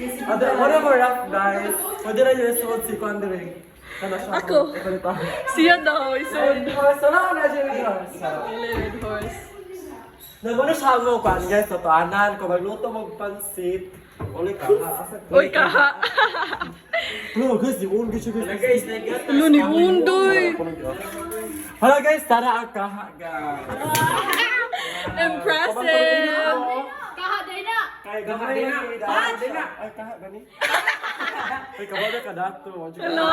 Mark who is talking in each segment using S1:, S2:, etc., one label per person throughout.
S1: Wala mo rap, guys. Pwede na yung isuot si Kwandering.
S2: Ako. Siya daw, isun.
S1: Sana na siya yung horse.
S2: Red horse.
S1: Nagmano siya mo, Kwan, guys. Totooanan. Kung magluto magpansit. Uli ka.
S2: Uy, kaha.
S1: Hello, guys. Di uun guys. Guys,
S2: Ulo ni Undoy.
S1: Hala, guys. Tara ang kaha, guys.
S2: Impressive.
S3: Kaha din na.
S1: Kaya kaha din na. Kaha din na. Ay, kaha gani. Ay, kabala ka dato.
S2: Hello.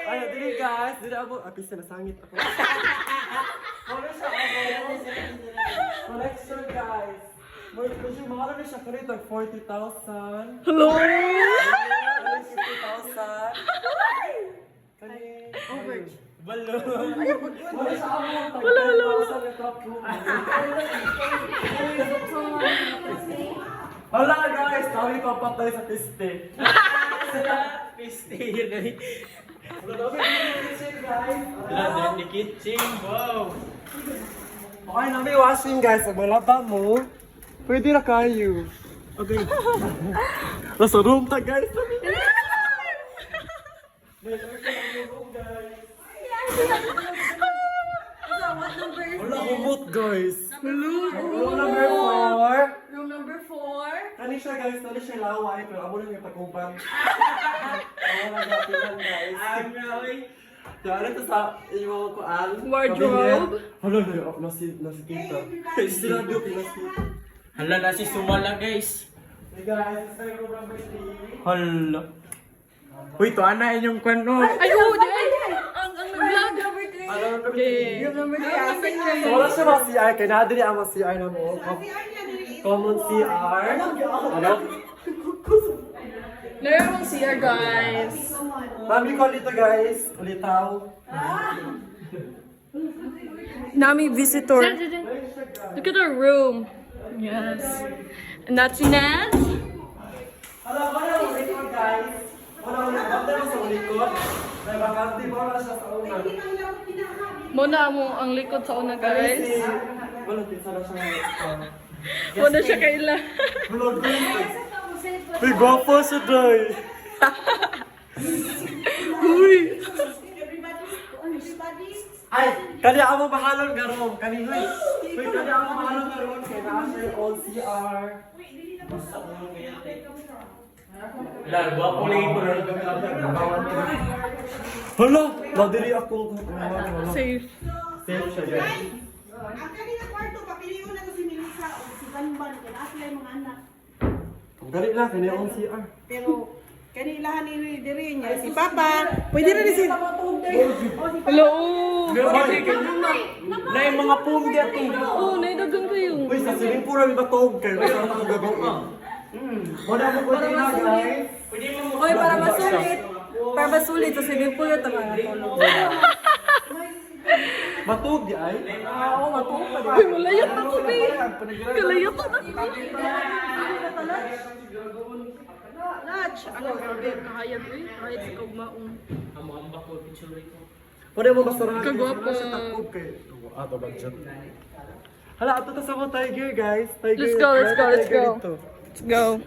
S1: Ay, dili guys. Dili ako. Apis na sangit ako. Wala siya ako. Collection, guys. Medyo mahal na siya. Kanito, 40,000.
S2: Hello.
S1: 50,000. Kani. Over. Balo. Wala siya ako. Wala. 10,000 na top room. Wala guys. Kami papatay sa piste. Piste. Yun na rin. Wala kami kitchen guys. Wala din kitchen. Wow. Okay na may washing guys. Pag malaba mo, pwede na kayo. Okay. Nasa room ta guys. Wala humot guys. Room number 4.
S2: Room number 4.
S1: Kani siya guys, kani siya laway pero amo lang yung pagkumpang. Amo lang gatilan guys. Dahil ito sa iyong kuan.
S2: Wardrobe.
S1: Hala na nasi tita. Sila do nasi.
S4: Hala na si Sumala guys.
S1: Hey guys, sa room number 3.
S4: Hala. Uy, to ana inyong kwano.
S2: Ay, oh, di ay. Ang vlog. Okay. Room number 3.
S1: So wala siya mga CR, kaya nadiri ang mga CR na mo. Common CR. Ano?
S2: Meron CR, guys.
S1: Mami ko dito guys, ulitaw.
S2: Nami visitor. Look at our room. Yes. And that's Inez.
S1: Wala mo likod guys. Wala mo sa likod. May bakante mo na siya sa una.
S2: Muna mo ang likod sa una, guys.
S1: Wala pinsa na siya.
S2: Muna siya kaila.
S1: Vlog guys. Uy, gwapo siya doy.
S2: Uy.
S1: Ay, kani ako mahalon garon. Kani huy. Uy, kani ako mahalon garon. Kaya naa siya yung old CR.
S4: Hala, gwapo lagi ko rin.
S1: Hala, nadiri akong
S2: Safe.
S1: safe siya guys.
S5: Ang kanina kwarto, papiliw na to si Melissa o si Banban, kaya sila yung mga anak.
S1: Ang gali lang, kani yung CR.
S5: Pero, kanilahan ni diri niya, si Papa, pwede na rin si...
S2: Hello.
S4: Na yung mga pum di ato.
S2: Oh, naidagan kayo.
S1: Uy, sa swimming pool namin batog kayo. May sarap ako gagawin. Wala mo pwede na guys.
S2: Hoy, para masulit. Para masulit sa swimming pool ito mga tulog.
S1: Batog di ay? Oo, batog pa di.
S2: Uy, malayot ako, babe. Kalayot ako. Lodge. Ano, babe, kahayag, eh. Kahit sa kagmaong.
S4: Amba ko picture ko.
S1: Pwede mo masarahan.
S2: Kagwapo.
S1: Wala siya takog kayo. Ato budget. Hala, ato ta sa mga tiger guys. Tiger.
S2: Let's go, let's go, let's
S1: Tiger
S2: go.
S1: dito.
S2: Let's go.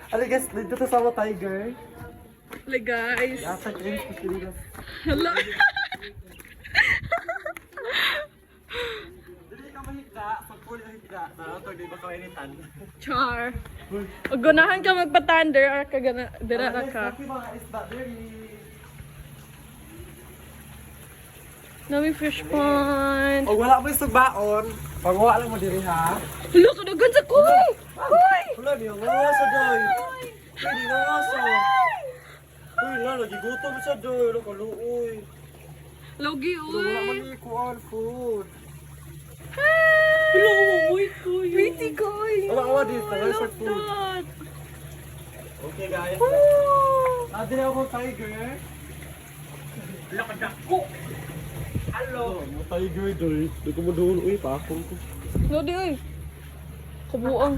S1: Hala guys, dito ta sa mga tiger.
S2: Hello, guys.
S1: Asa cringe ko sila.
S2: Hello.
S1: Dili ka mahita, pag puli ka hita. Sa auto, di ba ka initan?
S2: Char. Pag gunahan ka magpa-thunder, or ka gana, dira na ka.
S1: Kasi mga isda, dili.
S2: Nami fish pond.
S1: O wala mo yung sugbaon, pag wala lang mo diri ha.
S2: Hello, kadagan sa kuy! Kuy!
S1: Wala niyo, ngasa doy. Hindi ngasa. Uy, lalo, gigutom siya doy. Wala ka luoy.
S2: Logi,
S1: Wala man
S2: uy!
S1: ni kuan food.
S2: Hello, uy, kuy! Pretty kuy!
S1: Wala awa dito,
S2: I
S1: wala siya
S2: love
S1: food.
S2: that!
S1: Okay guys.
S2: Oh!
S1: Adili ako tiger.
S4: Lakadako.
S1: Hello. Mo tiger doy. Di ko mo doon uy pa ako.
S2: Lodi, uy! Kabuang.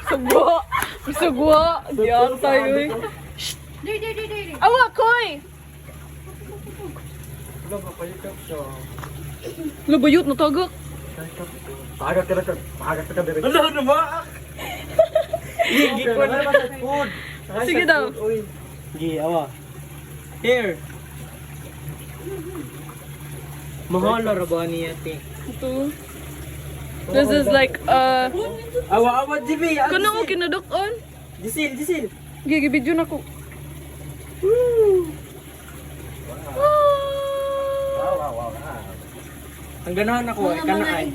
S2: Sagwa! Sagwa! Diyan tayo, uy! Awa, koy!
S1: Wala mapayikap siya.
S2: Labayot na tagak.
S1: Pagkat ka na diri.
S4: Ano naman?
S1: Gigi ko na ba sa food?
S2: Sige daw.
S1: Gigi, awa. Here. Mahal na ba niya, te?
S2: Ito. This is like,
S1: Awa, Jibi.
S2: kuno ko kinadok-on.
S1: Jisil.
S2: Gigi, video na ko.
S1: Wow. Ang ganahan ako eh, kanaay.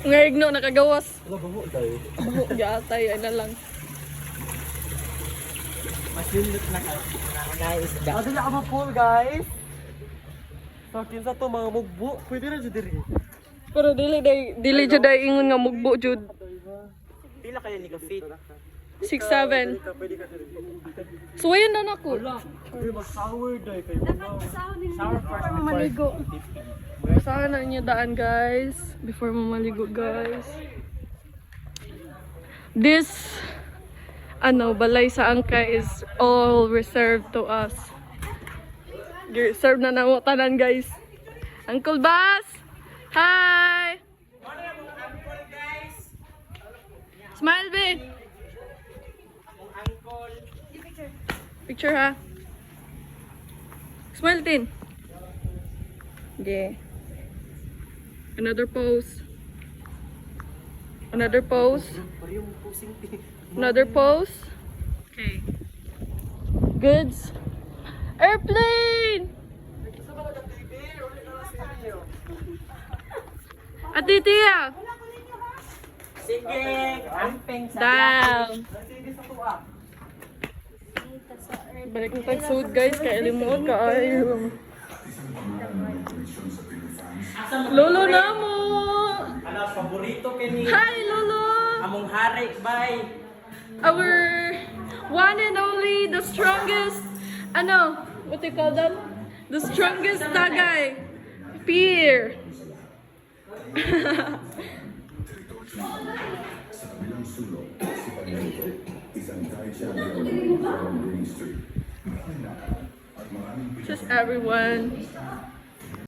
S2: Nga igno, nakagawas.
S1: Wala ba mo tayo?
S2: Baho, gatay, ay na lang.
S1: Mas lindot na ka. Nakaisda. Ado na ka ma-pool, guys. So, kinsa to mga mugbo. Pwede na dyan diri.
S2: Pero dili jud ay ingon nga mugbo jud.
S1: Pila kaya ni ka fit?
S2: 6'7".
S1: Pwede ka diri.
S2: Suwayan na nako.
S1: Uy, mag-sour day kayo. Sour first.
S2: Mamaligo. Saan na niya daan, guys? Before mamaligo, guys. This, balay sa Angkay is all reserved to us. Reserved na namo tanan, guys. Uncle Bas! Hi! Smile, be! Picture, ha? Smile, Tin. Okay. Another pose. Another pose. Another pose. Okay. Goods. Airplane! Atitia!
S1: Sige, ampeng sa
S2: Down!
S1: sige sa tuwa.
S2: Balik na tag-suit, guys. Kaya limuot ka. Ay. Lolo na mo!
S4: Ano, paborito kini.
S2: Hi, Lolo!
S4: Among hari, bye.
S2: Our one and only, the strongest, what do you call them? The strongest tagay. Peer. Just everyone.